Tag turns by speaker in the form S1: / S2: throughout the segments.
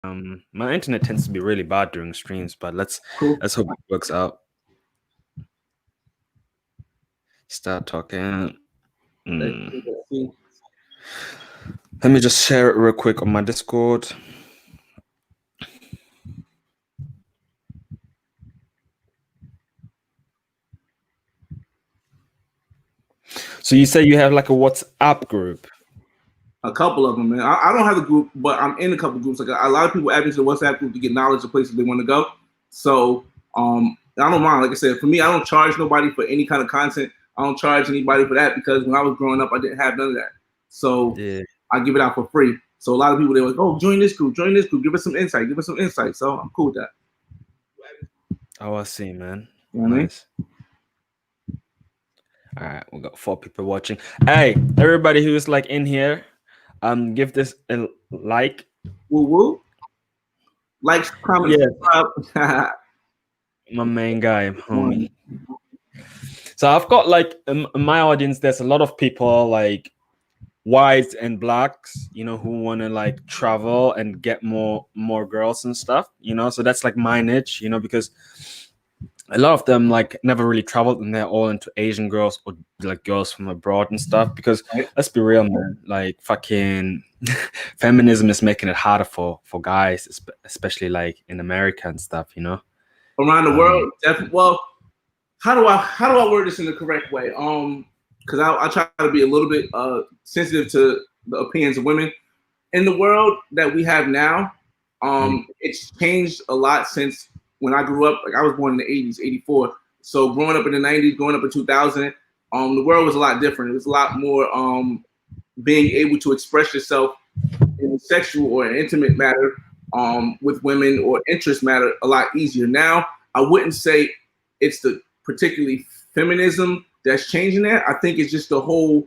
S1: My internet tends to be really bad during streams, but let's
S2: Cool.
S1: hope it works out. Start talking.
S2: Let's see.
S1: Let me just share it real quick on my Discord. So you say you have like a WhatsApp group?
S2: A couple of them, man. I don't have a group, but I'm in a couple of groups. Like a lot of people add me to the WhatsApp group to get knowledge of places they want to go. So I don't mind. Like I said, for me, I don't charge nobody for any kind of content. I don't charge anybody for that because when I was growing up, I didn't have none of that. So
S1: Yeah.
S2: I give it out for free. So a lot of people, they're like, oh, join this group, give us some insight, give us some insight. So I'm cool with that.
S1: Oh, I see, man.
S2: You know what
S1: Nice. All right, we got 4 people watching. Hey, everybody who's like in here, give this a like.
S2: Woo woo. Like, comment,
S1: subscribe. My main guy, homie. So I've got like in my audience, there's a lot of people like whites and blacks, you know, who want to like travel and get more girls and stuff, you know. So that's like my niche, you know, because a lot of them like never really traveled and they're all into Asian girls or like girls from abroad and stuff. Because let's be real, man, like fucking feminism is making it harder for guys, especially like in America and stuff, you know.
S2: Around the world, definitely. Well, how do I word this in the correct way? Because I try to be a little bit sensitive to the opinions of women in the world that we have now. It's changed a lot since when I grew up. Like I was born in the 80s, 84. So growing up in the 90s, growing up in 2000, the world was a lot different. It was a lot more being able to express yourself in a sexual or an intimate matter with women or interest matter a lot easier. Now, I wouldn't say it's the particularly feminism that's changing that. I think it's just the whole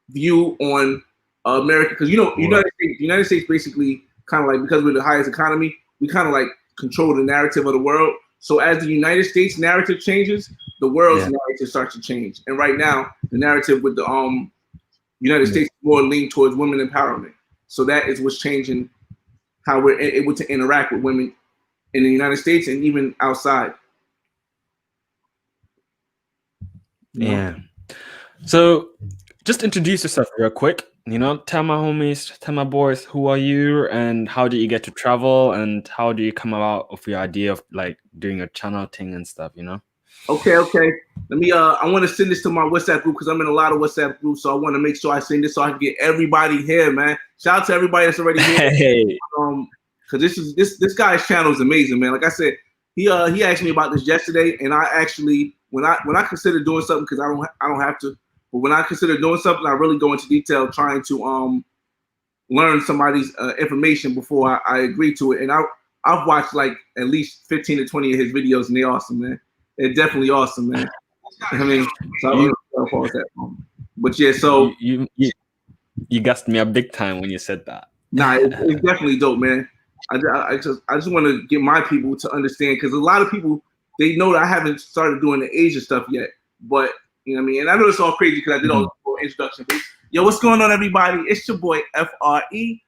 S2: view on America, because you know, United States basically kind of like, because we're the highest economy, we kind of like control the narrative of the world. So as the United States narrative changes, the world's narrative starts to change. And right now, the narrative with the United States more lean towards women empowerment. So that is what's changing how we're able to interact with women in the United States and even outside.
S1: Yeah. So just introduce yourself real quick. You know, tell my homies, tell my boys, who are you and how do you get to travel and how do you come about with your idea of like doing a channel thing and stuff, you know?
S2: Okay. Let me I want to send this to my WhatsApp group because I'm in a lot of WhatsApp groups, so I want to make sure I send this so I can get everybody here, man. Shout out to everybody that's already here.
S1: Hey.
S2: Because this guy's channel is amazing, man. Like I said, he asked me about this yesterday, and I actually when I consider doing something, because I don't have to, but when I consider doing something, I really go into detail trying to learn somebody's information before I agree to it. And I've watched like at least 15 to 20 of his videos, and they're awesome, man. They're definitely awesome, man. I mean, so but yeah, so
S1: you gassed me up big time when you said that.
S2: Nah, it's definitely dope, man. I just want to get my people to understand, because a lot of people, they know that I haven't started doing the Asia stuff yet, but you know what I mean. And I know it's all crazy because I did all the introduction. Yo, what's going on, everybody? It's your boy FRE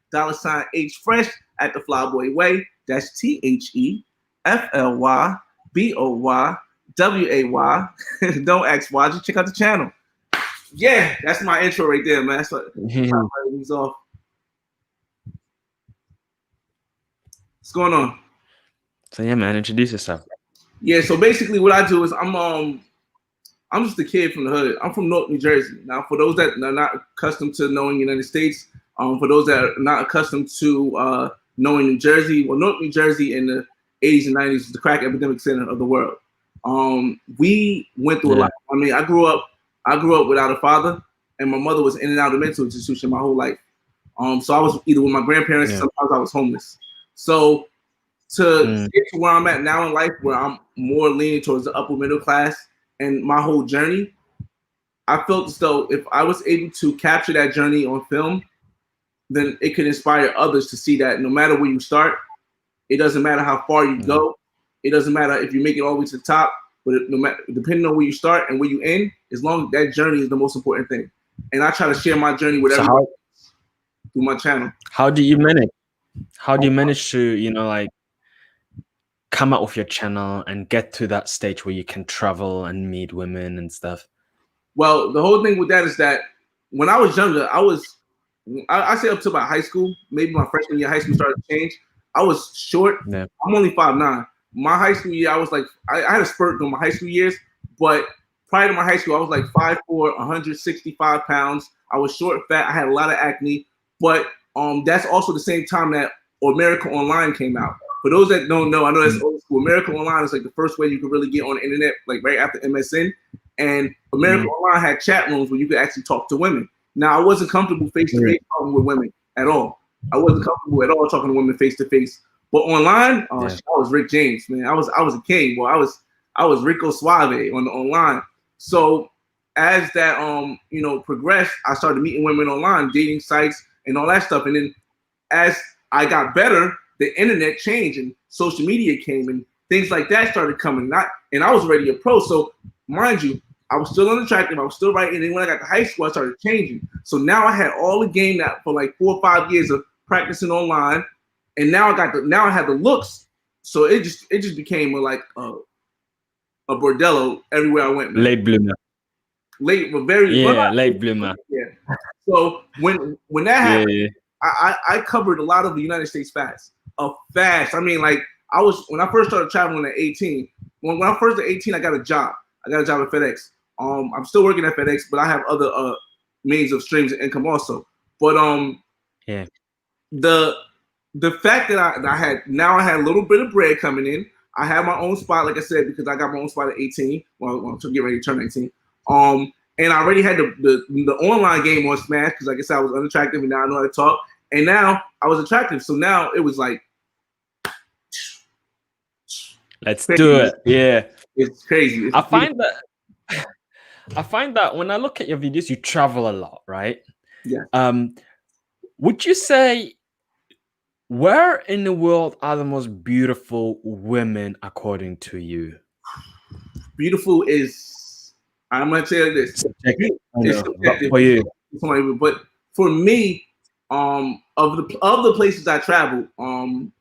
S2: $H Fresh at the theflyboyway. That's THEFLYBOYWAY. Don't ask why. Just check out the channel. Yeah, that's my intro right there, man. That's what he's off. What's going on?
S1: So yeah, man, introduce yourself.
S2: Yeah, so basically what I do is I'm just a kid from the hood. I'm from North New Jersey. Now, for those that are not accustomed to knowing the United States, for those that are not accustomed to knowing New Jersey, well, North New Jersey in the 80s and 90s was the crack epidemic center of the world. We went through a lot. I mean, I grew up without a father, and my mother was in and out of mental institution my whole life. So I was either with my grandparents, sometimes I was homeless. So to get to where I'm at now in life, where I'm more leaning towards the upper middle class, and my whole journey, I felt as though if I was able to capture that journey on film, then it could inspire others to see that no matter where you start, it doesn't matter how far you go, it doesn't matter if you make it all the way to the top, but no matter, depending on where you start and where you end, as long as that journey is the most important thing. And I try to share my journey with everybody through my channel.
S1: How do you manage? How do you manage to, like come out with your channel and get to that stage where you can travel and meet women and stuff?
S2: Well, the whole thing with that is that when I was younger, I say up to about high school, maybe my freshman year of high school started to change. I was short.
S1: Yeah.
S2: I'm only 5'9". My high school year, I was like, I had a spurt during my high school years, but prior to my high school, I was like 5'4", 165 pounds. I was short, fat. I had a lot of acne, but that's also the same time that America Online came out. For those that don't know, I know that's old school. America Online is like the first way you could really get on the internet, like right after MSN. And America Online had chat rooms where you could actually talk to women. Now, I wasn't comfortable face-to-face talking with women at all. I wasn't comfortable at all talking to women face-to-face. But online, I was Rick James, man. I was a king. Boy, I was Rico Suave on the online. So as that progressed, I started meeting women online, dating sites, and all that stuff. And then as I got better, the internet changed and social media came and things like that started coming. And I was already a pro. So mind you, I was still unattractive. I was still writing. And then when I got to high school, I started changing. So now I had all the game that for like 4 or 5 years of practicing online. And now I had the looks. So it just became like a bordello everywhere I went. Man.
S1: Late bloomer.
S2: Late
S1: bloomer.
S2: Yeah. So when that happened, I covered a lot of the United States fast. I mean, like when I first started traveling at 18. When I first at 18, I got a job. I got a job at FedEx. I'm still working at FedEx, but I have other means of streams of income also. But the fact that I had a little bit of bread coming in. I had my own spot, like I said, because I got my own spot at 18. Well, I'm getting ready to turn 18. And I already had the online game on Smash because, like I said, I was unattractive, and now I know how to talk. And now I was attractive, so now it was like,
S1: let's do it. Yeah,
S2: it's crazy.
S1: I find that when I look at your videos, you travel a lot, right?
S2: Yeah.
S1: Would you say where in the world are the most beautiful women according to you?
S2: Beautiful is, I'm gonna tell you this. It's subjective
S1: for you,
S2: but for me, of the places I traveled, and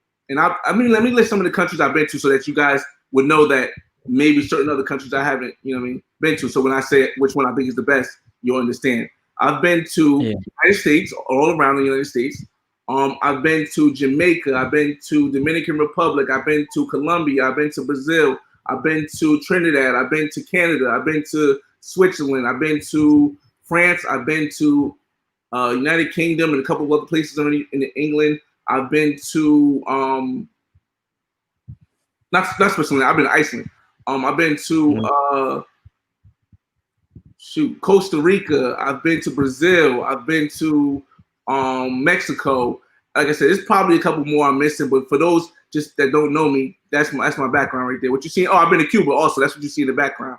S2: I mean, let me list some of the countries I've been to so that you guys would know that maybe certain other countries I haven't, been to. So when I say which one I think is the best, you'll understand. I've been to the United States, all around the United States. I've been to Jamaica. I've been to Dominican Republic. I've been to Colombia. I've been to Brazil. I've been to Trinidad. I've been to Canada. I've been to Switzerland. I've been to France. I've been to United Kingdom and a couple of other places in England. I've been to not Switzerland. I've been to Iceland. I've been to Costa Rica. I've been to Brazil. I've been to Mexico. Like I said, there's probably a couple more I'm missing, but for those just that don't know me, that's my background right there. What you see? Oh, I've been to Cuba also. That's what you see in the background.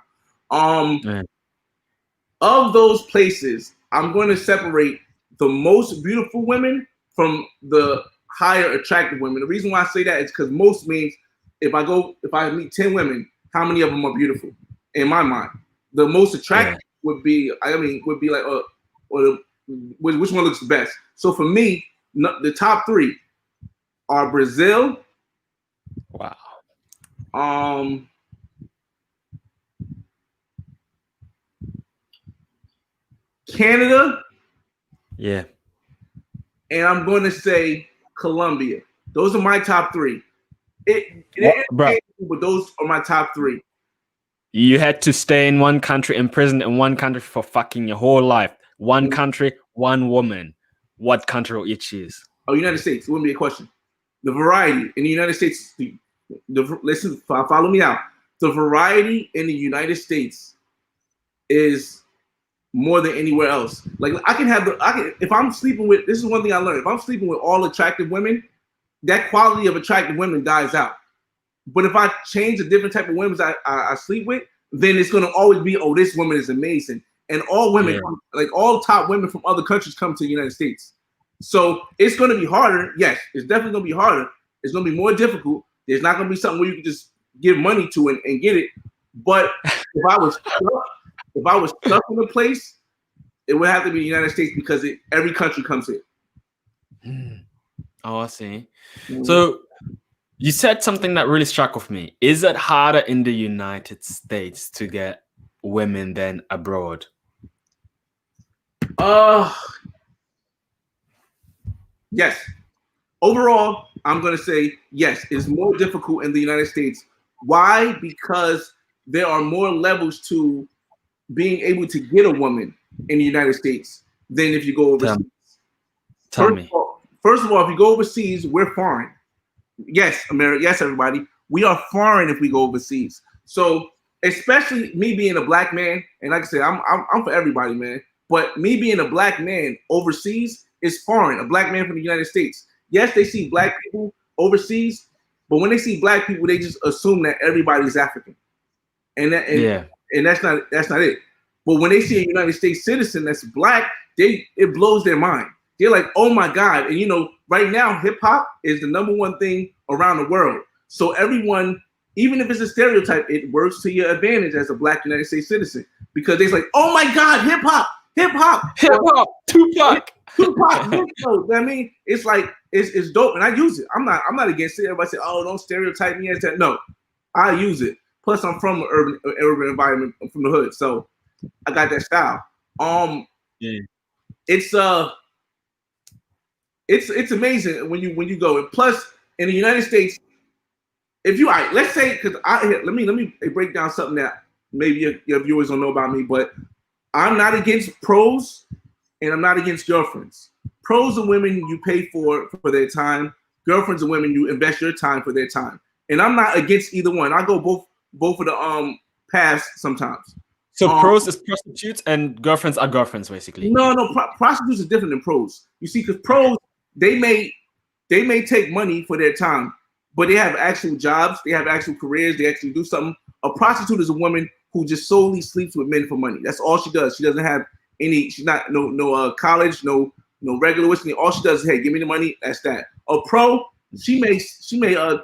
S2: Of those places, I'm going to separate the most beautiful women from the higher attractive women. The reason why I say that is because most means if I meet 10 women, how many of them are beautiful? In my mind, the most attractive would be like, which one looks the best? So for me, the top 3 are Brazil.
S1: Wow.
S2: Canada.
S1: Yeah.
S2: And I'm going to say Colombia. Those are my top 3. But those are my top 3.
S1: You had to stay in one country, imprisoned in one country for fucking your whole life. One country, one woman. What country will you choose?
S2: Oh, United States. It wouldn't be a question. The variety in the United States. Listen, follow me out. The variety in the United States is more than anywhere else. Like if I'm sleeping with, this is one thing I learned. If I'm sleeping with all attractive women, that quality of attractive women dies out. But if I change the different type of women I sleep with, then it's gonna always be, oh, this woman is amazing. And all women, like all top women from other countries come to the United States. So it's gonna be harder. Yes, it's definitely gonna be harder. It's gonna be more difficult. There's not gonna be something where you can just give money to and get it. But if I was stuck in a place, it would have to be the United States because every country comes here.
S1: Oh, I see.
S2: Mhm.
S1: So you said something that really struck with me. Is it harder in the United States to get women than abroad?
S2: Uh, yes. Overall, I'm going to say yes. It's more difficult in the United States. Why? Because there are more levels to being able to get a woman in the United States than if you go
S1: Tell,
S2: overseas.
S1: tell me.
S2: First of all, if you go overseas, we're foreign. Yes, America. Yes, everybody. We are foreign if we go overseas. So, especially me being a black man, and like I said, I'm for everybody, man. But me being a black man overseas is foreign. A black man from the United States. Yes, they see black people overseas, but when they see black people, they just assume that everybody's African, and that,
S1: Yeah.
S2: and that's not it. But when they see a United States citizen that's black, it blows their mind. They're like, oh my God. And you know, right now, hip hop is the number one thing around the world. So everyone, even if it's a stereotype, it works to your advantage as a black United States citizen because they're like, oh my God, hip hop,
S1: Tupac.
S2: Tupac. I mean, it's like it's dope, and I use it. I'm not against it. Everybody say, oh, don't stereotype me as that. No, I use it. Plus, I'm from an urban environment. I'm from the hood, so I got that style.
S1: Yeah.
S2: It's amazing when you go. And plus, in the United States, if you let's say because let me break down something that maybe your viewers don't know about me, but I'm not against pros and I'm not against girlfriends. Pros are women you pay for their time. Girlfriends are women you invest your time for their time. And I'm not against either one. I go both of the paths sometimes.
S1: So pros is prostitutes and girlfriends are girlfriends, basically.
S2: No, prostitutes are different than pros. You see, because pros they may take money for their time, but they have actual jobs, they have actual careers, they actually do something. A prostitute is a woman who just solely sleeps with men for money. That's all she does. She doesn't have any. She's not no college, no regular whiskey. All she does is, hey, give me the money. That's that. A pro, she may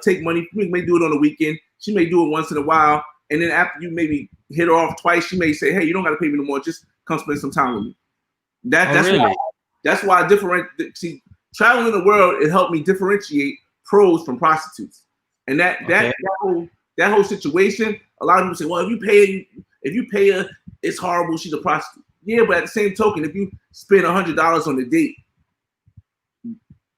S2: take money. She may do it on the weekend. She may do it once in a while, and then after you maybe hit her off twice, she may say, hey, you don't got to pay me no more. Just come spend some time with me. That's why I differentiate. See, traveling the world, it helped me differentiate pros from prostitutes, and that whole situation. A lot of people say, well, if you pay her, it's horrible. She's a prostitute. Yeah, but at the same token, if you spend $100 on the date,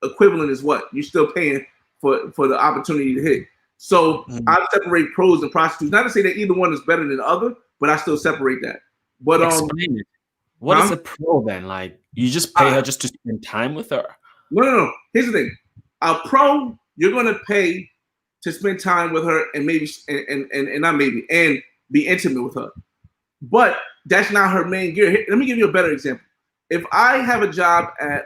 S2: equivalent is what you're still paying for the opportunity to hit. So I separate pros and prostitutes. Not to say that either one is better than the other, but I still separate that. But
S1: explain it. What is a pro then? Like you just pay her just to spend time with her?
S2: No. Here's the thing: a pro, you're gonna pay to spend time with her and maybe and not maybe and be intimate with her. But that's not her main gear. Let me give you a better example. If I have a job at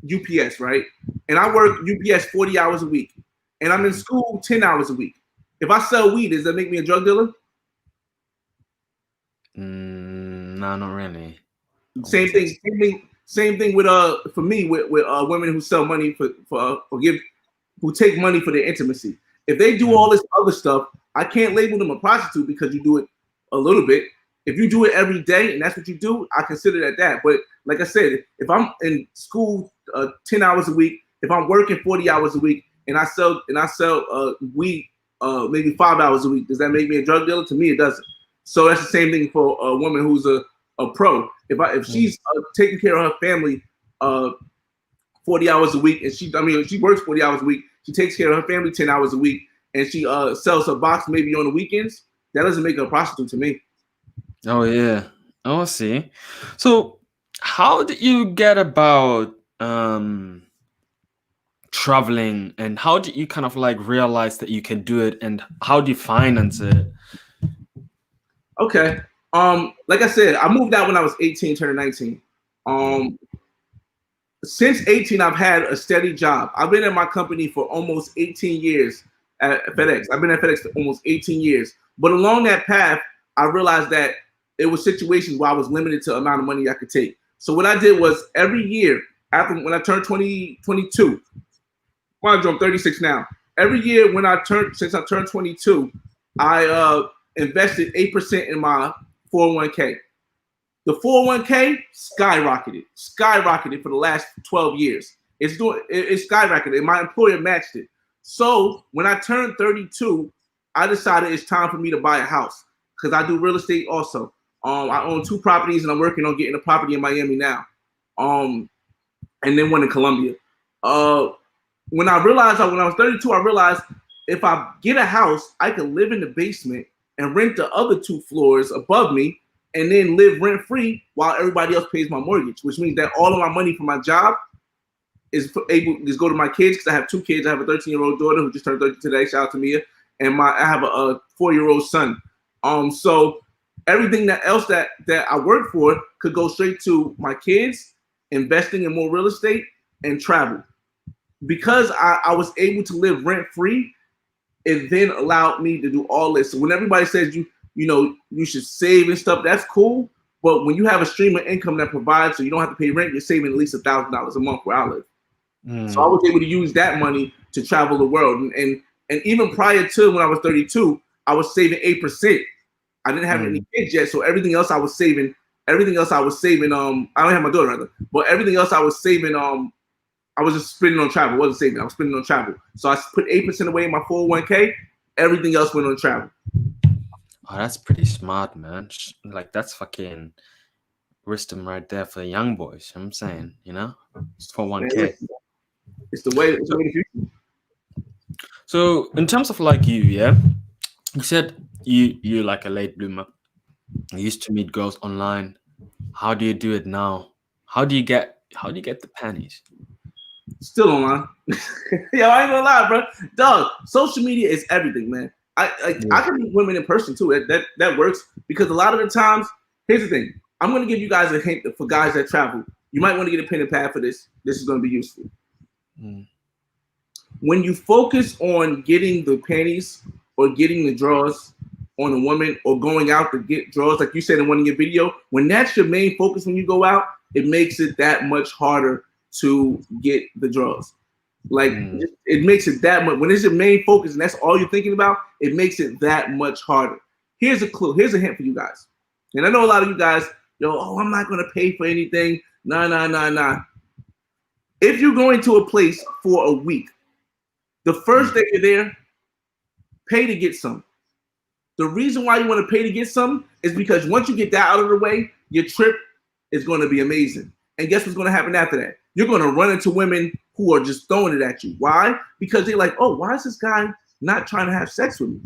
S2: UPS, right, and I work UPS 40 hours a week, and I'm in school 10 hours a week, if I sell weed, does that make me a drug dealer?
S1: No, not really.
S2: Same thing with for me with women who sell money who take money for their intimacy. If they do all this other stuff, I can't label them a prostitute because you do it a little bit. If you do it every day and that's what you do, I consider that. But like I said, if I'm in school 10 hours a week, if I'm working 40 hours a week, and I sell weed maybe 5 hours a week, does that make me a drug dealer? To me, it doesn't. So that's the same thing for a woman who's a pro. If she's taking care of her family 40 hours a week, and she works 40 hours a week, she takes care of her family 10 hours a week, and she sells her box maybe on the weekends, that doesn't make her a prostitute to me.
S1: Oh yeah. Oh, I see. So how did you get about traveling, and how did you kind of like realize that you can do it, and how do you finance it?
S2: Okay. Like I said, I moved out when I was 18, turning 19. Since 18, I've had a steady job. I've been at my company for almost 18 years at FedEx. I've been at FedEx for almost 18 years. But along that path, I realized that it was situations where I was limited to the amount of money I could take. So what I did was every year, when I turned 22, mind you, I'm 36 now. Every year since I turned 22, I invested 8% in my 401k. The 401k skyrocketed for the last 12 years. It's skyrocketed, and my employer matched it. So when I turned 32, I decided it's time for me to buy a house because I do real estate also. I own 2 properties, and I'm working on getting a property in Miami now, and then one in Colombia. When I was 32, I realized if I get a house, I can live in the basement and rent the other 2 floors above me, and then live rent free while everybody else pays my mortgage. Which means that all of my money from my job is able to go to my kids because I have 2 kids. I have a 13-year-old daughter who just turned 30 today. Shout out to Mia, and I have a 4-year-old son. So everything that I work for could go straight to my kids, investing in more real estate, and travel. Because I was able to live rent free, it then allowed me to do all this. So when everybody says you should save and stuff, that's cool. But when you have a stream of income that provides, so you don't have to pay rent, you're saving at least $1,000 a month where I live. So I was able to use that money to travel the world. And even prior to when I was 32, I was saving 8%. I didn't have any kids yet, so everything else I was saving. I don't have my daughter rather, but everything else I was saving. I was just spending on travel. I wasn't saving. I was spending on travel. So I put 8% away in my 401k. Everything else went on travel.
S1: Oh, that's pretty smart, man. Like that's fucking wisdom right there for the young boys. I'm saying, it's 401k.
S2: It's the way. It's the way to future.
S1: So in terms of like you said you're like a late bloomer. You used to meet girls online. How do you do it now? How do you get the panties?
S2: Still online. Yo, I ain't gonna lie, bro. Dog, social media is everything, man. I can meet women in person too. That works because a lot of the times, here's the thing. I'm gonna give you guys a hint for guys that travel. You might want to get a pen and pad for this. This is gonna be useful. When you focus on getting the panties or getting the drawers on a woman or going out to get drawers, like you said in one of your video, when that's your main focus when you go out, it makes it that much harder to get the drawers. Like it makes it that much, when it's your main focus and that's all you're thinking about, it makes it that much harder. Here's a clue. Here's a hint for you guys. And I know a lot of you guys, I'm not going to pay for anything. Nah. If you're going to a place for a week, the first day you're there, pay to get some. The reason why you want to pay to get some is because once you get that out of the way, your trip is going to be amazing. And guess what's going to happen after that? You're going to run into women who are just throwing it at you. Why? Because they're like, oh, why is this guy not trying to have sex with me?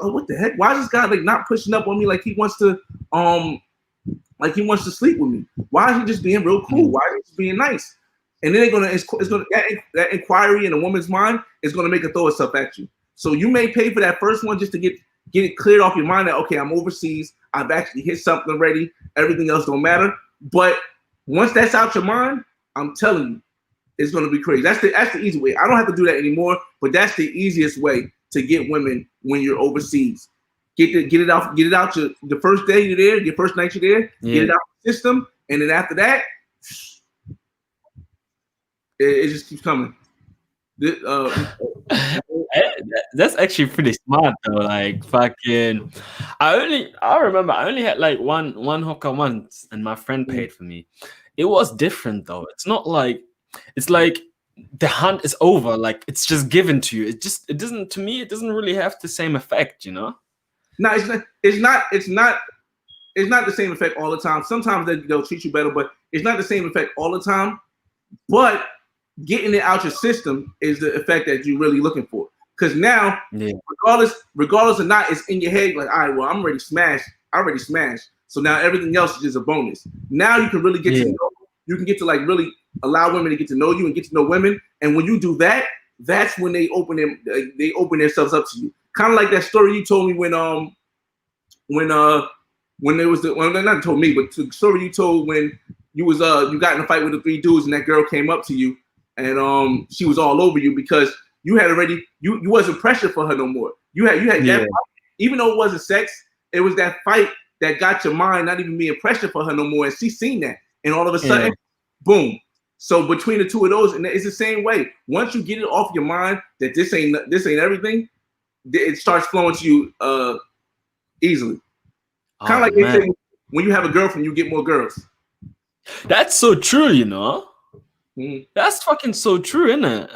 S2: What the heck? Why is this guy like not pushing up on me like he wants to sleep with me? Why is he just being real cool? Why is he just being nice? And then that inquiry in a woman's mind is gonna make her throw herself at you. So you may pay for that first one just to get it cleared off your mind that okay, I'm overseas, I've actually hit something already, everything else don't matter. But once that's out your mind, I'm telling you, it's gonna be crazy. That's the easy way. I don't have to do that anymore, but that's the easiest way to get women when you're overseas. Get it out the first day you're there, your first night you're there, get it out the system, and then after that, it just keeps coming.
S1: That's actually pretty smart though. Like fucking, I remember I only had like one hooker once, and my friend paid for me. It was different though. It's not like it's like the hunt is over. Like it's just given to you. It doesn't. To me, it doesn't really have the same effect. No,
S2: it's not the same effect all the time. Sometimes they'll treat you better, but it's not the same effect all the time. But getting it out your system is the effect that you're really looking for. Because now, regardless or not, it's in your head. Like, all right, well, I'm already smashed. I already smashed. So now everything else is just a bonus. Now you can really get to know. You can get to like really allow women to get to know you and get to know women. And when you do that, that's when they open themselves up to you. Kind of like that story you told me when there was not told me, but the story you told when you was you got in a fight with the 3 dudes and that girl came up to you and she was all over you because you had already you wasn't pressured for her no more. You had that fight, even though it wasn't sex, it was that fight that got your mind not even being pressured for her no more, and she seen that, and all of a sudden, boom. So between the two of those, and it's the same way. Once you get it off your mind that this ain't everything, it starts flowing to you easily. Kind of like they say, when you have a girlfriend, you get more girls.
S1: That's so true, you know. That's fucking so true, isn't it?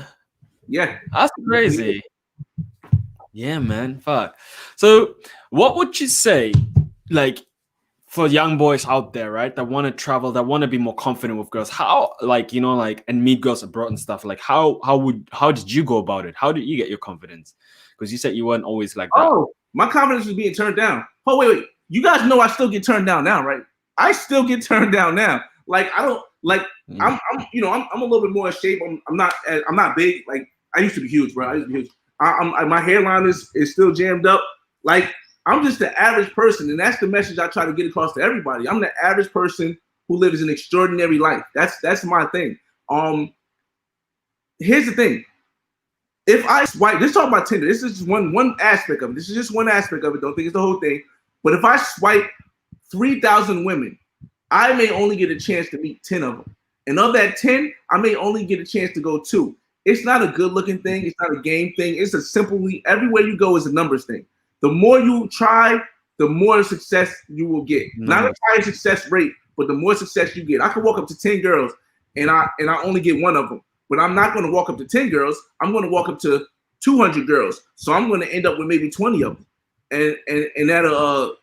S2: Yeah,
S1: that's crazy. Yeah, man. Fuck. So, what would you say, like, for young boys out there, right, that want to travel, that want to be more confident with girls? How, like, you know, like, and meet girls abroad and stuff. Like, how did you go about it? How did you get your confidence? Because you said you weren't always like that.
S2: Oh, my confidence was being turned down. Oh, wait. You guys know I still get turned down now, right? I still get turned down now. Like, I don't like. I'm a little bit more in shape. I'm not big. Like, I used to be huge, bro. I used to be huge. My hairline is still jammed up. Like, I'm just the average person, and that's the message I try to get across to everybody. I'm the average person who lives an extraordinary life. That's my thing. Here's the thing. If I swipe, let's talk about Tinder. This is just one aspect of it. This is just one aspect of it. Don't think it's the whole thing. But if I swipe 3,000 women, I may only get a chance to meet 10 of them. And of that 10, I may only get a chance to go 2. It's not a good-looking thing. It's not a game thing. It's a simply, everywhere you go is a numbers thing. The more you try, the more success you will get. Not a higher success rate, but the more success you get. I could walk up to 10 girls, and I only get one of them. But I'm not going to walk up to 10 girls. I'm going to walk up to 200 girls. So I'm going to end up with maybe 20 of them, and that'll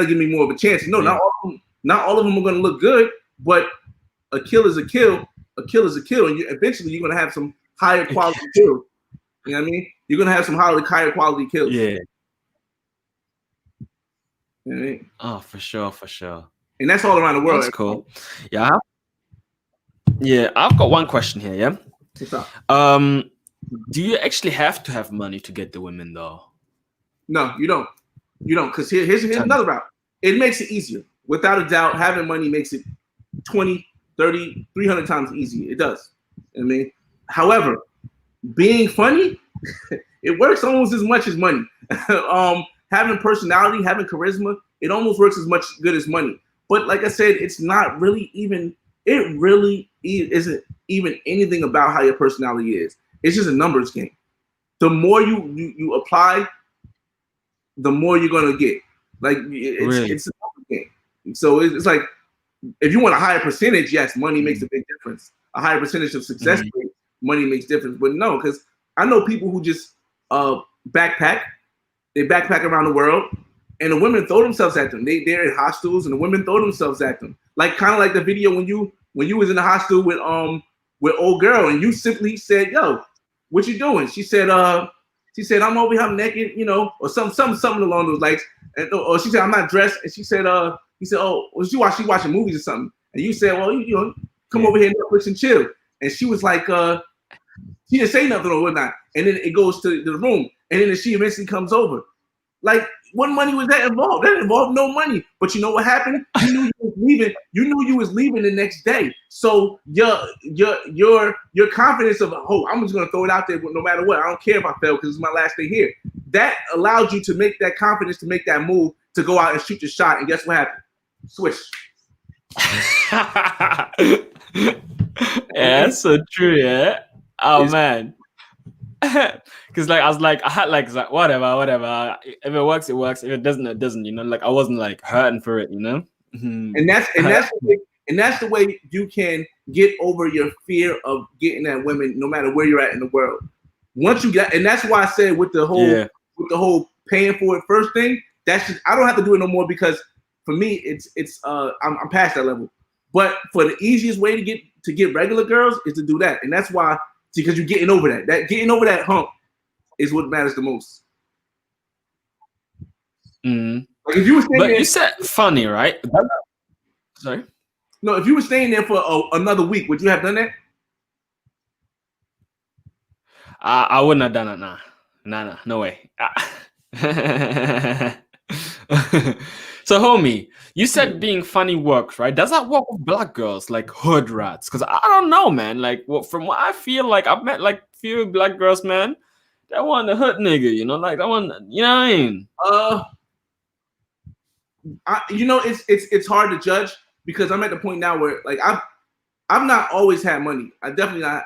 S2: give me more of a chance. No, not all of them are going to look good, but a kill is a kill. A kill is a kill, and eventually you're going to have some higher quality kills. You know what I mean? You're going to have some higher quality kills.
S1: Yeah.
S2: You know what I mean?
S1: Oh, for sure.
S2: And that's all around the world.
S1: That's cool. Yeah. I've got one question here. Yeah.
S2: What's up?
S1: Do you actually have to have money to get the women though?
S2: No, you don't. You don't, because here's another route. It makes it easier. Without a doubt, having money makes it 20, 30, 300 times easier. It does. I mean, however, being funny, it works almost as much as money. Having personality, having charisma, it almost works as much good as money. But like I said, it's not really even, it really isn't even anything about how your personality is. It's just a numbers game. The more you apply, the more you're gonna get. Like it's a numbers game. So it's like, if you want a higher percentage, yes, money makes a big difference. A higher percentage of success rate, money makes difference. But no, because I know people who just backpack. They backpack around the world, and the women throw themselves at them. They're in hostels, and the women throw themselves at them. Like kind of like the video when you was in the hostel with old girl, and you simply said, "Yo, what you doing?" She said, "I'm over here, I'm naked," you know, or something along those lines. And or she said, "I'm not dressed," and she said, he said, "Oh, well, she watching movies or something," and you said, "Well, you know, come over here, Netflix and chill," and she was like, she didn't say nothing or whatnot, and then it goes to the room. And then she eventually comes over. Like, what money was that involved? That involved no money. But you know what happened? You knew you was leaving. You knew you was leaving the next day. So your confidence of, oh, I'm just gonna throw it out there no matter what. I don't care if I fail because it's my last day here. That allowed you to make that confidence to make that move to go out and shoot your shot. And guess what happened? Swish.
S1: Yeah, that's so true. Yeah. Oh man. Because like I was like, I had like whatever. If it works, it works. If it doesn't, it doesn't. You know, like I wasn't like hurting for it. You know.
S2: And that's the way you can get over your fear of getting at women, no matter where you're at in the world. Once you get, and that's why I said with the whole paying for it first thing. That's just, I don't have to do it no more because for me I'm past that level. But for the easiest way to get regular girls is to do that, and that's why. Because you're getting over that. That getting over that hump is what matters the most. Like if you were staying there,
S1: you said funny, right? Sorry.
S2: No, if you were staying there for another week, would you have done that?
S1: I wouldn't have done it. Nah, no way. So, homie, you said being funny works, right? Does that work with black girls, like hood rats? Because I don't know, man. Like, from what I feel like, I've met like few black girls, man. That one the hood nigga, you know, like that one. You know what I mean?
S2: You know, it's hard to judge because I'm at the point now where like I've not always had money. I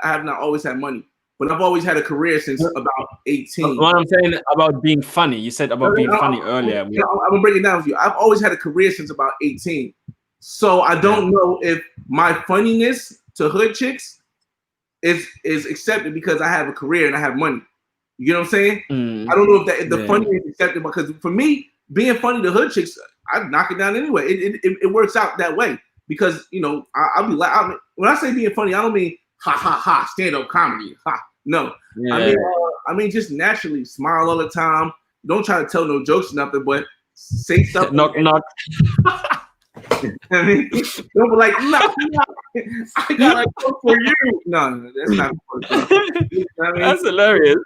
S2: have not always had money. But I've always had a career since about 18.
S1: What I'm saying about being funny, you said about being funny earlier.
S2: I'm gonna break it down for you. I've always had a career since about 18. So I don't know if my funniness to hood chicks is accepted because I have a career and I have money. You know what I'm saying?
S1: Mm.
S2: I don't know if the funny is accepted because for me, being funny to hood chicks, I knock it down anyway. It works out that way because I'll be like, when I say being funny, I don't mean ha ha ha stand up comedy. Ha. No, I mean just naturally smile all the time. Don't try to tell no jokes or nothing, but say stuff.
S1: Knock knock.
S2: I mean, don't be like, no, I got a joke for you. No, that's not. You know I mean?
S1: That's hilarious.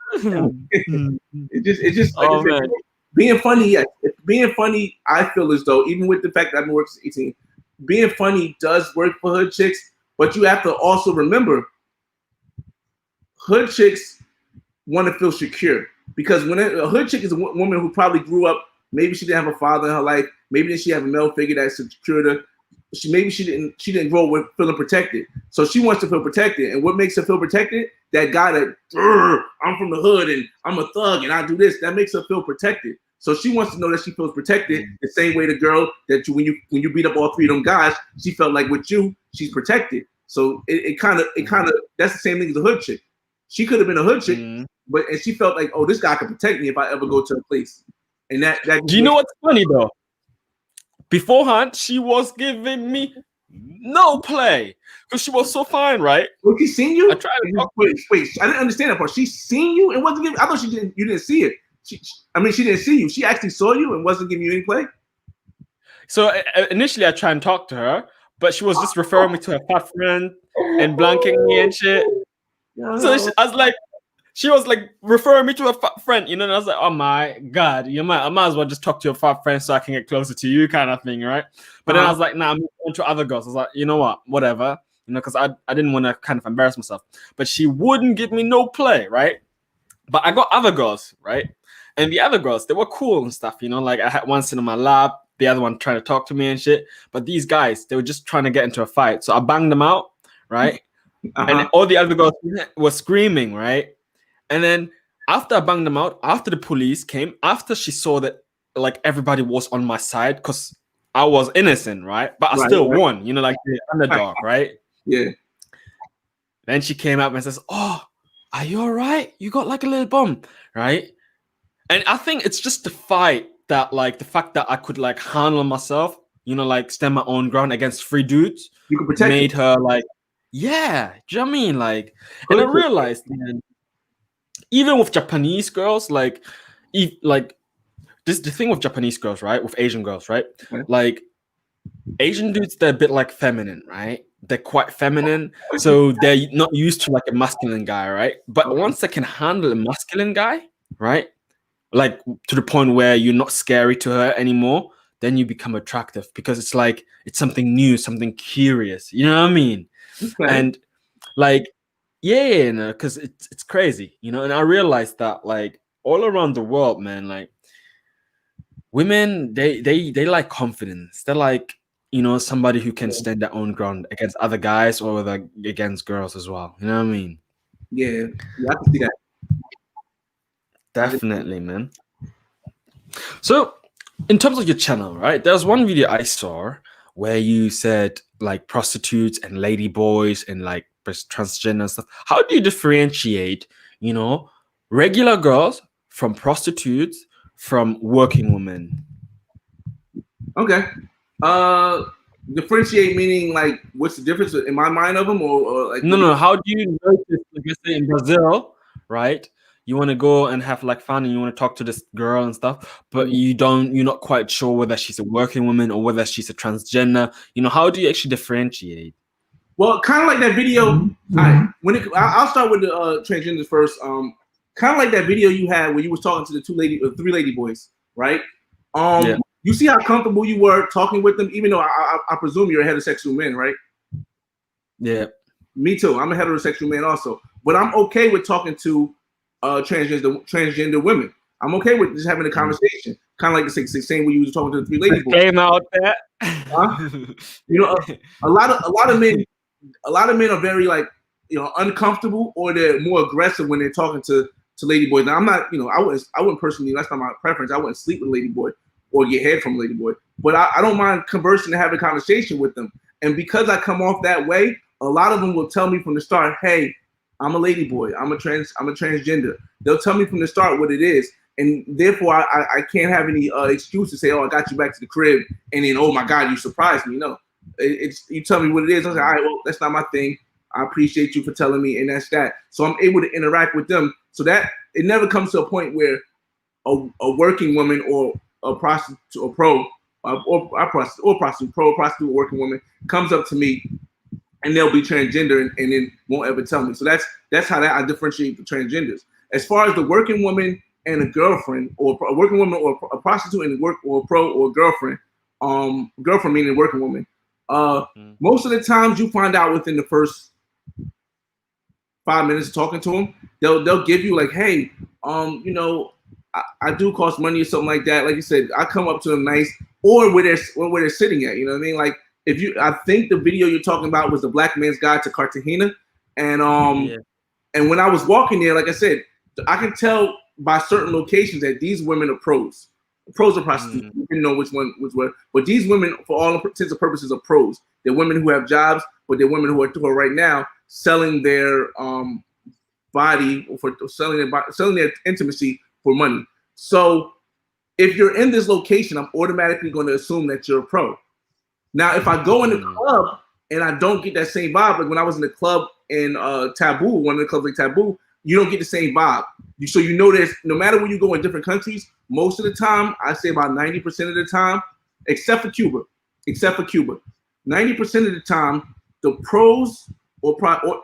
S2: It just like
S1: Oh,
S2: said,
S1: man.
S2: being funny. Yes, being funny. I feel as though even with the fact that I've been working since 18, being funny does work for hood chicks. But you have to also remember, hood chicks want to feel secure because when a hood chick is a woman who probably grew up. Maybe she didn't have a father in her life. Maybe she have a male figure that secured her. Maybe she didn't grow up with feeling protected. So she wants to feel protected. And what makes her feel protected? That guy that I'm from the hood and I'm a thug and I do this. That makes her feel protected. So she wants to know that she feels protected the same way the girl that when you beat up all three of them guys, she felt like with you, she's protected. So it kind of that's the same thing as a hood chick. She could have been a hood chick, and she felt like, oh, this guy can protect me if I ever go to a place. And that
S1: Do you know what's funny though? Beforehand, she was giving me no play because she was so fine, right?
S2: Well, she seen you?
S1: I tried to
S2: wait, I didn't understand that part. She seen you and wasn't giving. I thought you didn't see it. She didn't see you. She actually saw you and wasn't giving you any play.
S1: So initially, I tried and talk to her, but she was just referring me to her fat friend and blanking me and shit. So she was like referring me to a fat friend, and I was like, oh my God, I might as well just talk to your fat friend so I can get closer to you kind of thing, right? But then I was like, nah, I'm going to other girls. I was like, you know what, whatever, because I didn't want to kind of embarrass myself. But she wouldn't give me no play, right? But I got other girls, right? And the other girls, they were cool and stuff, like I had one sitting on my lap, the other one trying to talk to me and shit. But these guys, they were just trying to get into a fight. So I banged them out, right? And all the other girls were screaming, right? And then after I banged them out, after the police came, after she saw that like everybody was on my side because I was innocent, right? But I still won, like the underdog, right?
S2: Yeah.
S1: Then she came up and says, "Oh, are you all right? You got like a little bump, right?" And I think it's just the fight that like the fact that I could like handle myself, like stand my own ground against three dudes,
S2: you could protect
S1: made her like, yeah, do you know what I mean? Like, and I realized, man, even with Japanese girls, like this the thing with Japanese girls, right? With Asian girls, right? Like Asian dudes, they're a bit like feminine, right? They're quite feminine, so they're not used to like a masculine guy, right? But once they can handle a masculine guy, right? Like to the point where you're not scary to her anymore, then you become attractive because it's like it's something new, something curious. You know what I mean? And like, yeah, because it's crazy, and I realized that like all around the world, man, like women, they like confidence. They're like, somebody who can stand their own ground against other guys or like against girls as well. You know what I mean?
S2: Yeah, I can see that.
S1: Definitely, man. So, in terms of your channel, right? There's one video I saw where you said like prostitutes and lady boys and like transgender stuff. How do you differentiate, regular girls from prostitutes from working women?
S2: Okay. Differentiate meaning like what's the difference in my mind of them or like
S1: no. How do you notice, like let's say in Brazil, right? You want to go and have like fun and you want to talk to this girl and stuff, but you're not quite sure whether she's a working woman or whether she's a transgender. How do you actually differentiate?
S2: Well, kind of like that video. I'll start with the transgenders first. Kind of like that video you had where you was talking to the three lady boys, right? You see how comfortable you were talking with them, even though I presume you're a heterosexual man, right?
S1: Yeah.
S2: Me too. I'm a heterosexual man also, but I'm okay with talking to transgender women. I'm okay with just having a conversation, kind of like the same way you was talking to the three lady boys.
S1: Came out there.
S2: A lot of men are very like uncomfortable or they're more aggressive when they're talking to lady boys. Now I'm not, I wouldn't personally. That's not my preference. I wouldn't sleep with a lady boy or get head from a lady boy. But I don't mind conversing and having a conversation with them. And because I come off that way, a lot of them will tell me from the start, hey, I'm a lady boy. I'm a transgender. They'll tell me from the start what it is, and therefore I can't have any excuse to say, oh, I got you back to the crib, and then, oh my God, you surprised me. No, it's you tell me what it is. I say, all right, well, that's not my thing. I appreciate you for telling me, and that's that. So I'm able to interact with them, so that it never comes to a point where a working woman or a prostitute or prostitute, working woman comes up to me and they'll be transgender and then won't ever tell me. So that's how I differentiate the transgenders. As far as the working woman and a girlfriend, or a working woman or a prostitute and or a pro or a girlfriend, girlfriend meaning working woman. Most of the times you find out within the first 5 minutes of talking to them. They'll give you like, hey, you know, I do cost money or something like that. Like you said, I come up to them nice, or where they're sitting at. You know what I mean? Like I think the video you're talking about was the Black Man's Guide to Cartagena, and and when I was walking there, like I said, I can tell by certain locations that these women are pros. Pros are prostitutes. You didn't know which one was what, but these women, for all intents and purposes, are pros. They're women who have jobs, but they're women who are right now selling their body for selling their intimacy for money. So if you're in this location, I'm automatically going to assume that you're a pro. Now, if I go in the club and I don't get that same vibe, like when I was in the club in Taboo, one of the clubs like Taboo, you don't get the same vibe. So you know there's, no matter where you go in different countries, most of the time, I say about 90% of the time, except for Cuba, 90% of the time, the pros or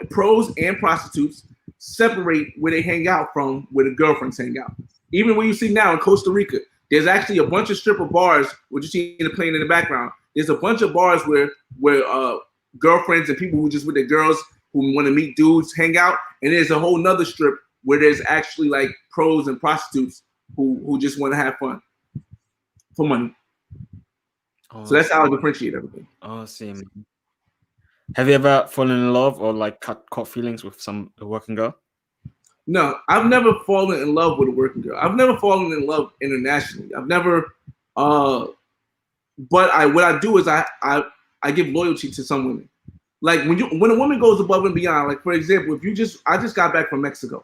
S2: pros and prostitutes separate where they hang out from where the girlfriends hang out. Even when you see now in Costa Rica, there's actually a bunch of stripper bars, what you see in the plane in the background. There's a bunch of bars where girlfriends and people who just with their girls who want to meet dudes hang out, and there's a whole nother strip where there's actually like pros and prostitutes who just want to have fun for money. So that's how I differentiate everything.
S1: Awesome. Have you ever fallen in love or like caught feelings with a working girl?
S2: No, I've never fallen in love with a working girl. I've never fallen in love internationally. I've never. But what I do is I give loyalty to some women. Like when a woman goes above and beyond. Like for example, I just got back from Mexico.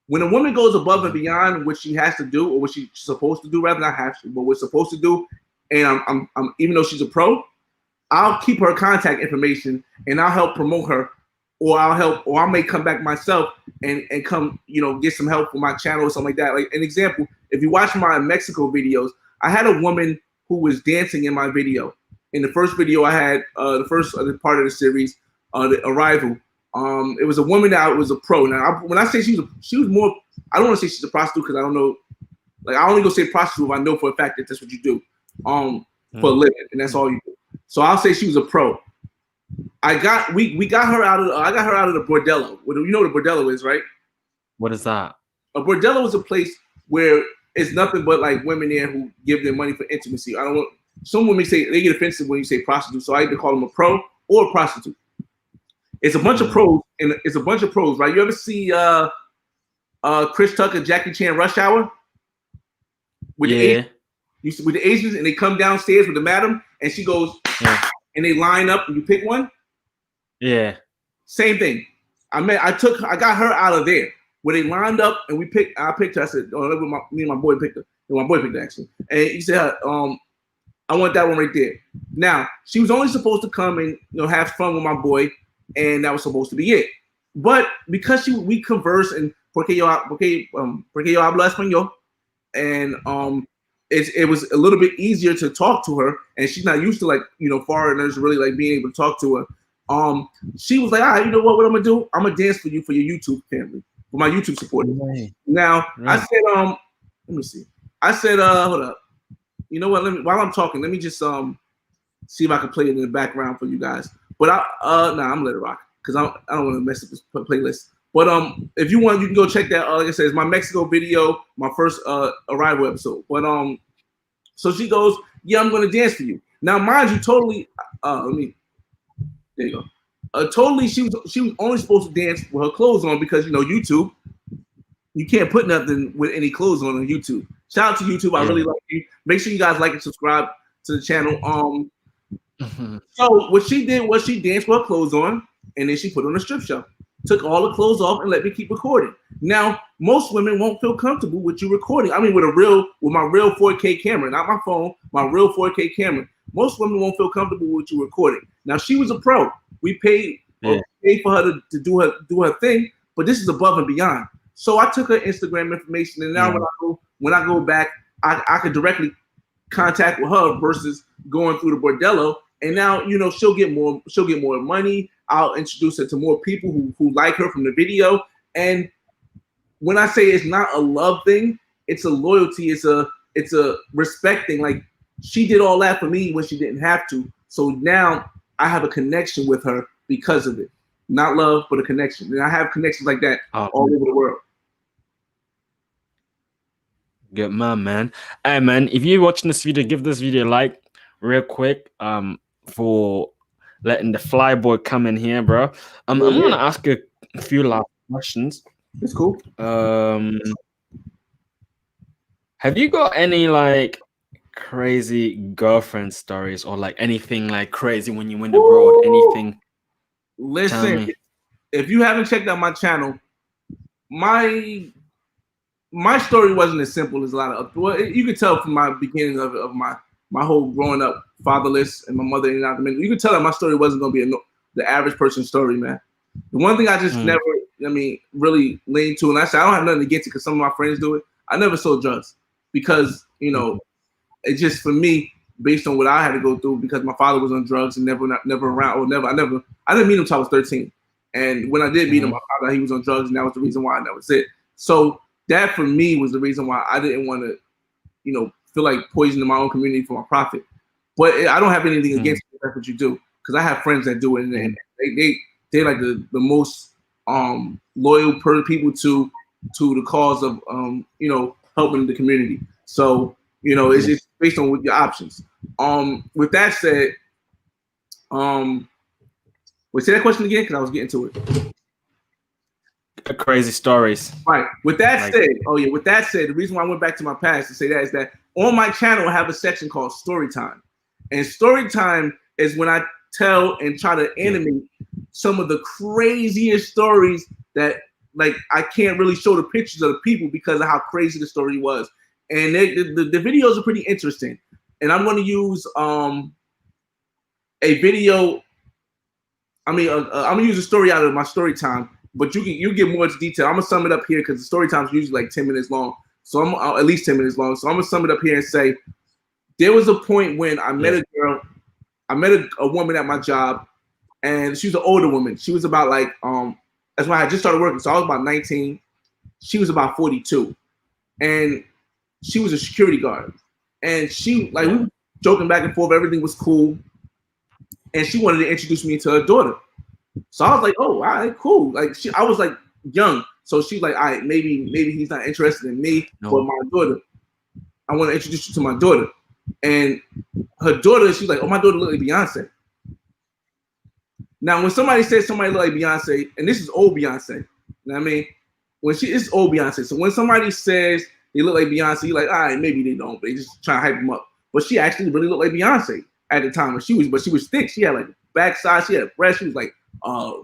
S2: When a woman goes above and beyond what she has to do, or what she's supposed to do, rather not have to, but what's supposed to do, and I'm even though she's a pro, I'll keep her contact information and I'll help promote her, or I may come back myself and come, get some help for my channel or something like that. Like an example, if you watch my Mexico videos, I had a woman who was dancing in my video. In the first video I had, the first part of the series, the Arrival. It was a woman that was a pro. Now, when I say she was more, I don't want to say she's a prostitute because I don't know. Like I only go say prostitute if I know for a fact that that's what you do, for a living, and that's all you do. So I'll say she was a pro. We got her out of I got her out of the bordello. You know what a bordello is, right?
S1: What is that?
S2: A bordello is a place where it's nothing but like women there who give their money for intimacy. Some women say they get offensive when you say prostitute, so I either call them a pro or a prostitute. It's a bunch of pros, and it's a bunch of pros, right? You ever see Chris Tucker, Jackie Chan, Rush Hour? With the Asians, and they come downstairs with the madam, and she goes, and they line up, and you pick one. Yeah. Same thing. I got her out of there where they lined up, and I picked her. I said, me and my boy picked her. And my boy picked her actually, and he said, I want that one right there. Now she was only supposed to come and have fun with my boy, and that was supposed to be it. But because we converse and porque yo hablo español, and it was a little bit easier to talk to her, and she's not used to foreigners really like being able to talk to her. She was like, you know what I'm gonna do? I'm gonna dance for you for your YouTube family, for my YouTube supporters. Right. Now I said, let me see. I said, hold up. You know what? While I'm talking, let me just see if I can play it in the background for you guys. But I'm gonna let it rock because I don't want to mess up this playlist. But if you want, you can go check that. Like I said, it's my Mexico video, my first Arrival episode. But so she goes, yeah, I'm gonna dance for you. Now, mind you, totally. There you go. Totally, she was only supposed to dance with her clothes on because YouTube, you can't put nothing with any clothes on YouTube. Shout out to YouTube. I really like you. Make sure you guys like and subscribe to the channel. So what she did was she danced with her clothes on, and then she put on a strip show. took all the clothes off, and let me keep recording. Now, most women won't feel comfortable with you recording. I mean, with my real 4K camera, not my phone, my real 4K camera. Most women won't feel comfortable with you recording. Now, she was a pro. We paid for her to do her thing, but this is above and beyond. So I took her Instagram information, and now when I go back, I could directly contact with her versus going through the bordello. And now, you know, she'll get more money. I'll introduce her to more people who like her from the video. And when I say it's not a love thing, it's a loyalty, it's a respect thing. Like, she did all that for me when she didn't have to. So now I have a connection with her because of it. Not love, but a connection. And I have connections like that all over the world.
S1: Good man. Hey man, if you're watching this video, give this video a like real quick. For letting the flyboy come in here, bro. I'm gonna ask a few last questions.
S2: It's cool.
S1: Have you got any like crazy girlfriend stories or like anything like crazy when you went abroad? Anything?
S2: Listen, if you haven't checked out my channel, my story wasn't as simple as a lot of. Well, you could tell from my beginning of my whole growing up fatherless and my mother in out the middle. You could tell that my story wasn't going to be the average person's story, man. The one thing I just never, really leaned to, and I said I don't have nothing to get to because some of my friends do it. I never sold drugs because, you know, it just for me, based on what I had to go through, because my father was on drugs and never around, or I didn't meet him until I was 13. And when I did meet him, I found out he was on drugs, and that was the reason why, and that was it. So that for me was the reason why I didn't want to, you know, feel like poisoning my own community for my profit. But I don't have anything against it. That's what you do, because I have friends that do it, and they're like the most loyal people to the cause of you know, helping the community. So, you know, it's just based on what your options. With that said, wait, say that question again, because I was getting to it.
S1: Crazy stories.
S2: Right. With that said, the reason why I went back to my past to say that is that on my channel I have a section called Story Time. And Story Time is when I tell and try to animate some of the craziest stories that, like, I can't really show the pictures of the people because of how crazy the story was. And the videos are pretty interesting. And I'm going to use a video. I'm going to use a story out of my Story Time, but you get more into detail. I'm going to sum it up here because the story time is usually like 10 minutes long. So I'm at least 10 minutes long. So I'm going to sum it up here and say, there was a point when I met a girl. I met a woman at my job, and she was an older woman. She was about like, that's why I just started working. So I was about 19. She was about 42. And she was a security guard. And we were joking back and forth. Everything was cool. And she wanted to introduce me to her daughter. So I was like, oh, all right, cool. Like, I was like young. So she's like, all right, maybe he's not interested in me, but my daughter. I want to introduce you to my daughter. And her daughter, she's like, oh, my daughter look like Beyonce. Now, when somebody says somebody look like Beyonce, and this is old Beyonce, you know what I mean? It's old Beyonce. So when somebody says they look like Beyonce, you're like, all right, maybe they don't, but they just try to hype them up. But she actually really looked like Beyonce at the time. But she was thick. She had like backside, she had breasts, she was like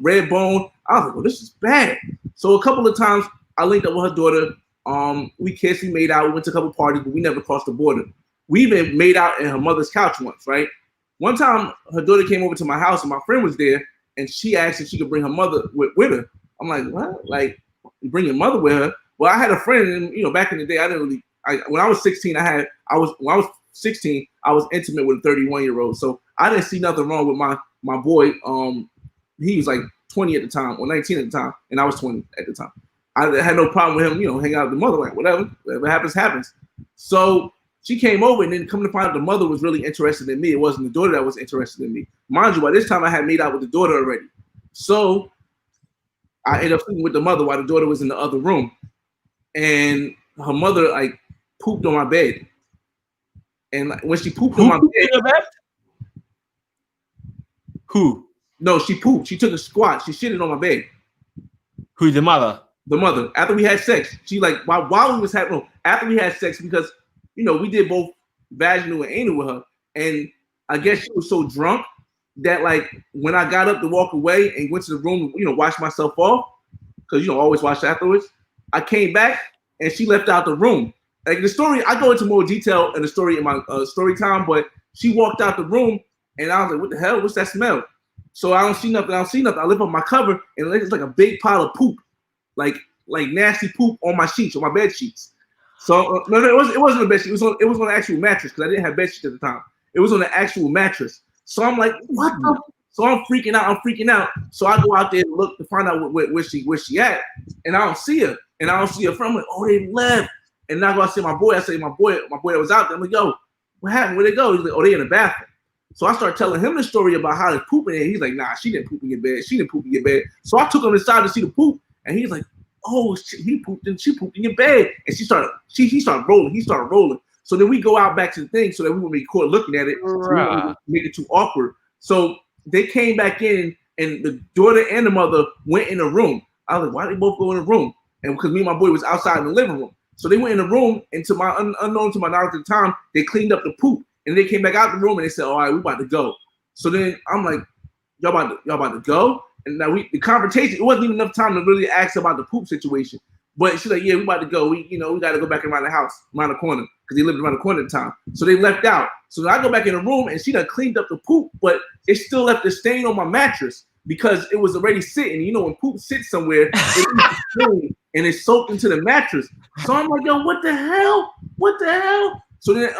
S2: red bone. I was like, well, this is bad. So a couple of times I linked up with her daughter. We kissed, we made out, we went to a couple parties, but we never crossed the border. We even made out in her mother's couch once, right? One time, her daughter came over to my house, and my friend was there, and she asked if she could bring her mother with her. I'm like, what? Like, you bring your mother with her? Well, I had a friend, and you know, back in the day, when I was 16, when I was 16, I was intimate with a 31-year-old, so I didn't see nothing wrong with my boy. He was like 20 at the time, or 19 at the time, and I was 20 at the time. I had no problem with him, you know, hanging out with the mother, like whatever happens, happens. So she came over, and then come to find out the mother was really interested in me. It wasn't the daughter that was interested in me. Mind you, by this time I had made out with the daughter already. So I ended up sleeping with the mother while the daughter was in the other room. And her mother like pooped on my bed. And like, when she pooped on my bed.
S1: Who?
S2: No, she pooped. She took a squat. She shitted on my bed.
S1: Who, the mother?
S2: The mother. After we had sex. She like, while we was having, after we had sex, because you know, we did both vaginal and anal with her. And I guess she was so drunk that like when I got up to walk away and went to the room, wash myself off, because always wash afterwards. I came back and she left out the room. Like the story, I go into more detail in the story in my story time, but she walked out the room and I was like, "What the hell? What's that smell?" So I don't see nothing. I lift up my cover and it's like a big pile of poop, like nasty poop on my sheets, on my bed sheets. So no, it wasn't a bed sheet. It was on the actual mattress because I didn't have bed sheets at the time. It was on the actual mattress. So I'm like, what the? So I'm freaking out. So I go out there and look to find out where she at, and I don't see her. And I don't see her friend. I'm like, oh, they left. And now I go out see my boy. I say, my boy that was out there. I'm like, yo, what happened? Where'd they go? He's like, oh, they in the bathroom. So I start telling him the story about how they're pooping in. He's like, nah, she didn't poop in your bed. She didn't poop in your bed. So I took him inside to see the poop, and he's like, oh, she pooped in your bed. And he started rolling. He started rolling. So then we go out back to the thing so that we wouldn't be caught looking at it.
S1: Right.
S2: So make it too awkward. So they came back in, and the daughter and the mother went in the room. I was like, why did they both go in the room? And because me and my boy was outside in the living room. So they went in the room, and to my unknown to my knowledge at the time, they cleaned up the poop. And they came back out the room and they said, all right, we about to go. So then I'm like, y'all about to go? And now the conversation, it wasn't even enough time to really ask about the poop situation. But she's like, yeah, we about to go. We got to go back around the house, around the corner, because they lived around the corner at the time. So they left out. So then I go back in the room and she done cleaned up the poop, but it still left a stain on my mattress because it was already sitting. When poop sits somewhere, and it's soaked into the mattress. So I'm like, yo, what the hell? So then,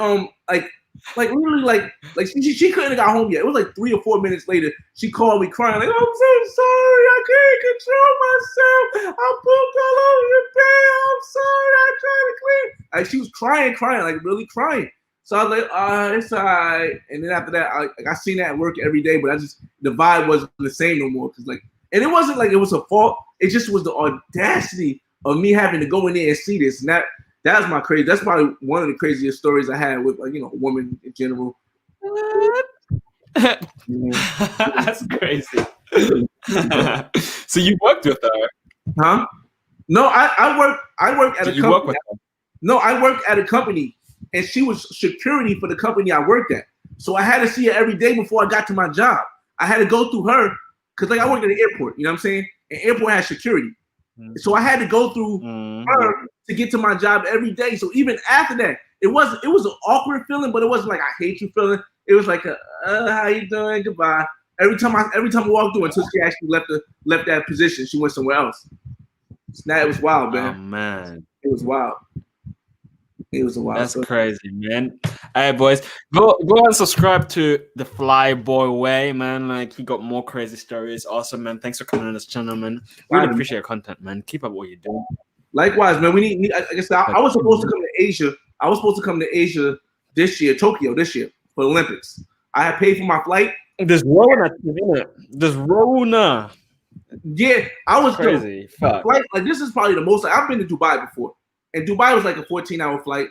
S2: literally, she couldn't have got home yet. It was like 3 or 4 minutes later. She called me crying, like, I'm so sorry, I can't control myself. I pooped all over your bed. I'm sorry, I tried to clean. Like she was crying, like really crying. So I was like, it's all right. And then after that, I seen that at work every day, but the vibe wasn't the same no more. And it wasn't like it was a fault. It just was the audacity of me having to go in there and see this. And that's my crazy. That's probably one of the craziest stories I had with a woman in general.
S1: That's crazy. So you worked with her?
S2: Huh? No, I work at a company.
S1: Work with her?
S2: No, I worked at a company, and she was security for the company I worked at. So I had to see her every day before I got to my job. I had to go through her because I worked at the airport. You know what I'm saying? And airport has security. So I had to go through her to get to my job every day. So even after that, it was an awkward feeling, but it wasn't like I hate you feeling. It was like how you doing? Goodbye. Every time I walked through until she actually left that position, she went somewhere else. So it was wild, man.
S1: Oh man,
S2: it was wild. It was a wild.
S1: That's crazy, man. All right, boys, go and subscribe to the Way, man. Like he got more crazy stories. Awesome, man. Thanks for coming on this channel, man. Really appreciate your content, man. Keep up what you're doing.
S2: Likewise, man. We need. I guess I was supposed to come to Asia. I was supposed to come to Asia this year, Tokyo this year for the Olympics. I had paid for my flight.
S1: There's Rona.
S2: Yeah, I was
S1: crazy. Fuck.
S2: Flight, this is probably the most. I've been to Dubai before, and Dubai was like a 14-hour flight.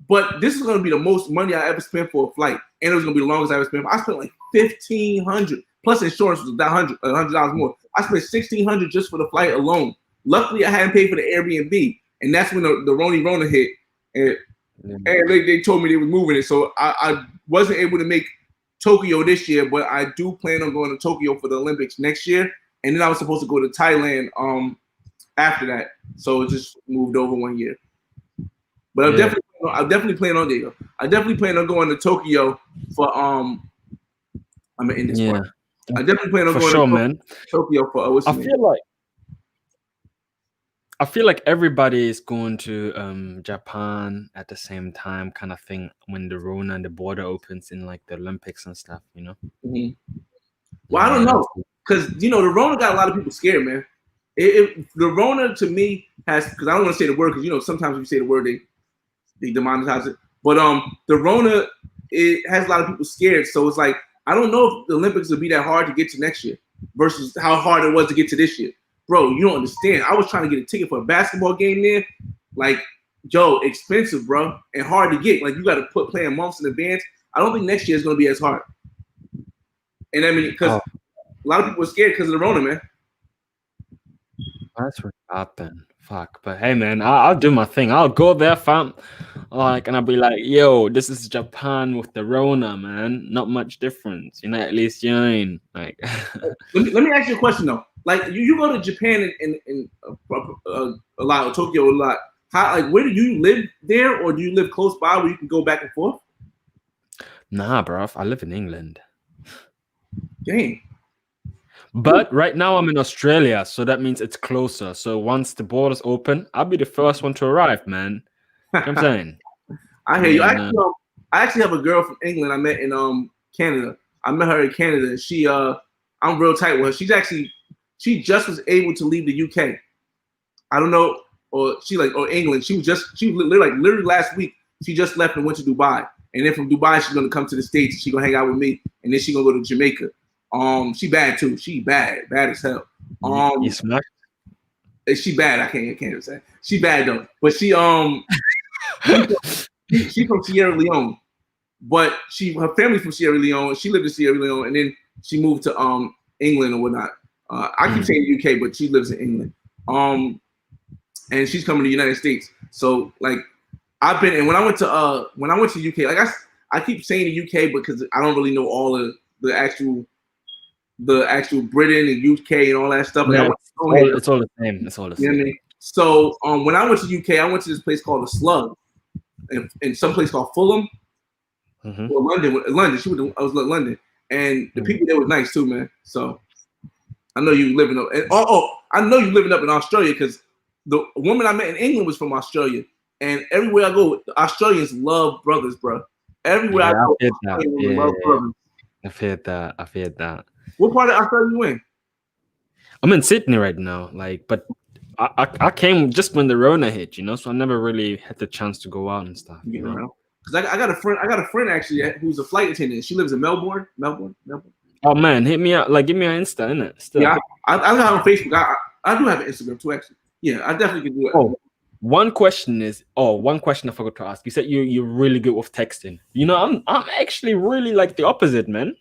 S2: But this is going to be the most money I ever spent for a flight, and it was going to be the longest I ever spent. I spent like $1,500 plus insurance was $100 more. I spent $1,600 just for the flight alone. Luckily, I hadn't paid for the Airbnb, and that's when the Rona hit, and they told me they were moving it. So I wasn't able to make Tokyo this year, but I do plan on going to Tokyo for the Olympics next year. And then I was supposed to go to Thailand after that, so it just moved over 1 year. But I definitely plan on there. I definitely plan on going to Tokyo for I'm gonna end this part. I definitely plan on going to Tokyo for
S1: I feel like everybody is going to Japan at the same time, kind of thing, when the Rona and the border opens in like the Olympics and stuff, you know.
S2: Mm-hmm. Well, I don't know, because the Rona got a lot of people scared, man. The Rona to me has, because I don't want to say the word, because sometimes when you say the word they demonetize it. But the Rona, it has a lot of people scared. So it's like, I don't know if the Olympics will be that hard to get to next year versus how hard it was to get to this year. Bro, you don't understand. I was trying to get a ticket for a basketball game there. Like, Joe, expensive, bro, and hard to get. Like, you got to plan months in advance. I don't think next year is going to be as hard. And I mean, because a lot of people are scared because of the Rona, man.
S1: That's what happened. Fuck, but hey, man, I'll do my thing. I'll go there, fam. Like, and I'll be like, yo, this is Japan with the Rona, man. Not much difference, you know. At least you know what I mean. Like,
S2: let me ask you a question though. Like you go to Japan and a lot, or Tokyo a lot. How, like, where do you live there, or do you live close by where you can go back and forth?
S1: nah, bruv, I live in England.
S2: Dang.
S1: But right now I'm in Australia, so that means it's closer. So once the borders open, I'll be the first one to arrive, man. You know what I'm saying?
S2: I hear you. I actually have a girl from England I met in Canada. I met her in Canada, and she I'm real tight with her. She just was able to leave the UK. I don't know, or England. Literally last week she just left and went to Dubai. And then from Dubai she's gonna come to the States and she's gonna hang out with me, and then she's gonna go to Jamaica. She bad too. She bad as hell.
S1: You smash?
S2: She bad. I can't even say. She bad though. But she she's from Sierra Leone. But her family's from Sierra Leone. She lived in Sierra Leone, and then she moved to England or whatnot. I keep saying UK, but she lives in England. And she's coming to the United States. So like I've been, and when I went to UK, like I keep saying the UK because I don't really know all of the actual Britain and UK and all that stuff. Like,
S1: it's all the same. It's all the same.
S2: You know what I mean? So when I went to UK, I went to this place called the Slug, in some place called Fulham, or London. I was in London, and the people there was nice too, man. So I know you living up, and I know you living up in Australia because the woman I met in England was from Australia, and everywhere I go, the Australians love brothers, bro. Everywhere I go, Australians love brothers.
S1: I've heard that.
S2: What part of Australia you in?
S1: I'm in Sydney right now, but I came just when the Rona hit, you know, so I never really had the chance to go out and stuff. You know,
S2: because I got a friend actually who's a flight attendant. She lives in Melbourne.
S1: Oh man, hit me out, give me an Insta, innit? Still.
S2: Yeah, I don't have on Facebook. I do have an Instagram too, actually. Yeah, I definitely can do it.
S1: Oh, one question I forgot to ask. You said you're really good with texting. You know, I'm actually really like the opposite, man.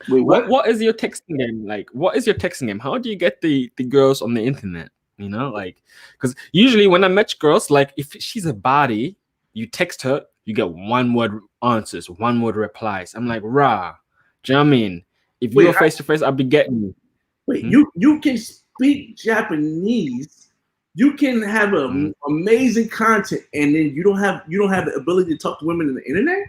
S2: Wait,
S1: what is your texting game like? What is your texting game? How do you get the girls on the internet? You know, because usually when I match girls, if she's a body, you text her, you get one word answers, one word replies. I'm like, rah. Do you know what I mean? If you were face to face, I'd be getting you.
S2: Wait, you can speak Japanese, you can have amazing content, and then you don't have the ability to talk to women on the internet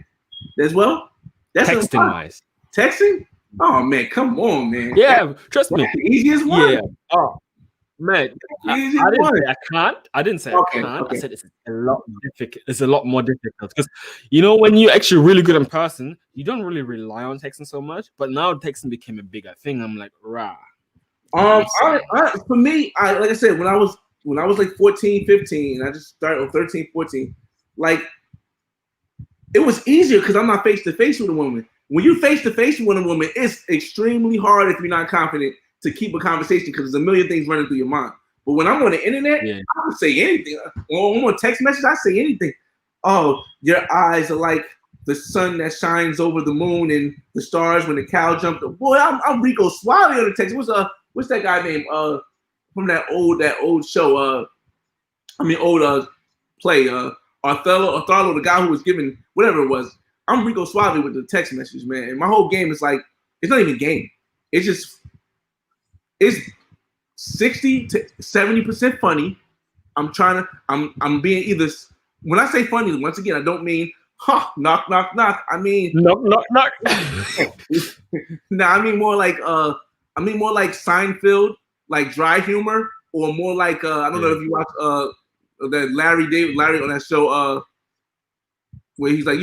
S2: as well. That's
S1: texting wise.
S2: Texting? Oh man, come on, man.
S1: Yeah, trust me.
S2: The easiest one.
S1: Yeah. Oh man, I didn't say I can't. Okay. I said it's a lot difficult. It's a lot more difficult because you know when you're actually really good in person, you don't really rely on texting so much. But now texting became a bigger thing. I'm like, rah.
S2: For me, like I said, when I was like 14, 15, I just started, or 13, 14, it was easier because I'm not face to face with a woman. When you face to face with a woman, it's extremely hard if you're not confident to keep a conversation because there's a million things running through your mind. But when I'm on the internet, I can say anything. Or I'm on text message, I say anything. Oh, your eyes are like the sun that shines over the moon and the stars when the cow jumped. Boy, I'm Rico Suave on the text. What's that guy named from that old show? Old play. Othello, the guy who was giving whatever it was. I'm Rico Suave with the text message, man. And my whole game is it's not even a game. It's 60 to 70% funny. I'm being either, when I say funny, once again, I don't mean knock knock knock. I mean
S1: knock knock knock.
S2: Nah, I mean more like Seinfeld, like dry humor, or more like I don't know if you watch that Larry on that show where he's like,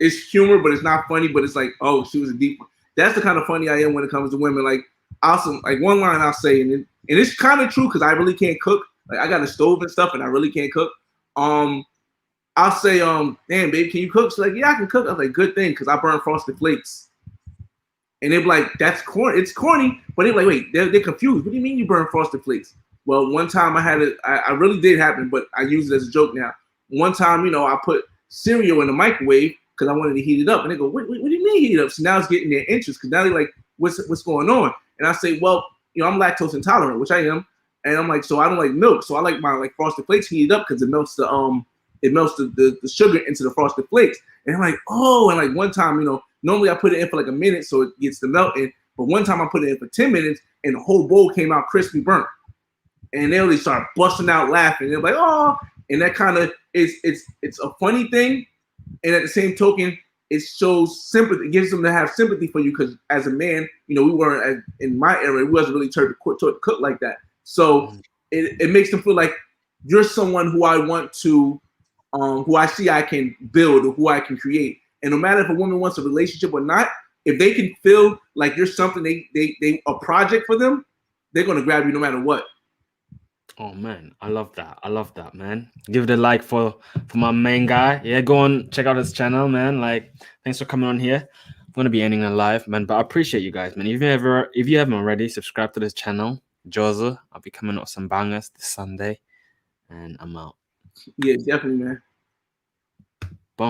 S2: it's humor, but it's not funny, but it's like, oh, she was a deep one. That's the kind of funny I am when it comes to women. One line I'll say, and it's kind of true because I really can't cook. I got a stove and stuff, and I really can't cook. I'll say, damn, babe, can you cook? She's like, yeah, I can cook. I was like, good thing, because I burn Frosted Flakes. And they're like, that's corny. It's corny, but they're like, wait, they're confused. What do you mean you burn Frosted Flakes? Well, one time I really did happen, but I use it as a joke now. One time, I put cereal in the microwave because I wanted to heat it up. And they go, what do you mean heat it up? So now it's getting their interest because now they're like, what's going on? And I say, well, I'm lactose intolerant, which I am. And I'm like, so I don't like milk, so I like my like frosted flakes heated up because it melts the sugar into the frosted flakes. And I'm like, oh, and like one time, you know, normally I put it in for like a minute so it gets to melting, but one time I put it in for 10 minutes and the whole bowl came out crispy burnt. And they really start busting out laughing. They're like, oh, and that kind of it's a funny thing, and at the same token, it shows sympathy. It gives them to have sympathy for you because as a man, you know, we weren't in my era, we wasn't really taught to cook like that. So it makes them feel like you're someone who I want to, who I see I can build or who I can create. And no matter if a woman wants a relationship or not, if they can feel like you're something they a project for them, they're gonna grab you no matter what.
S1: Oh man, I love that, man. Give it a like for my main guy. Yeah, go on, check out his channel, man. Like, thanks for coming on here. I'm gonna be ending a live, man. But I appreciate you guys, man. If you haven't already, subscribe to this channel. Joseph, I'll be coming up with some bangers this Sunday. And I'm out.
S2: Yeah, definitely, man.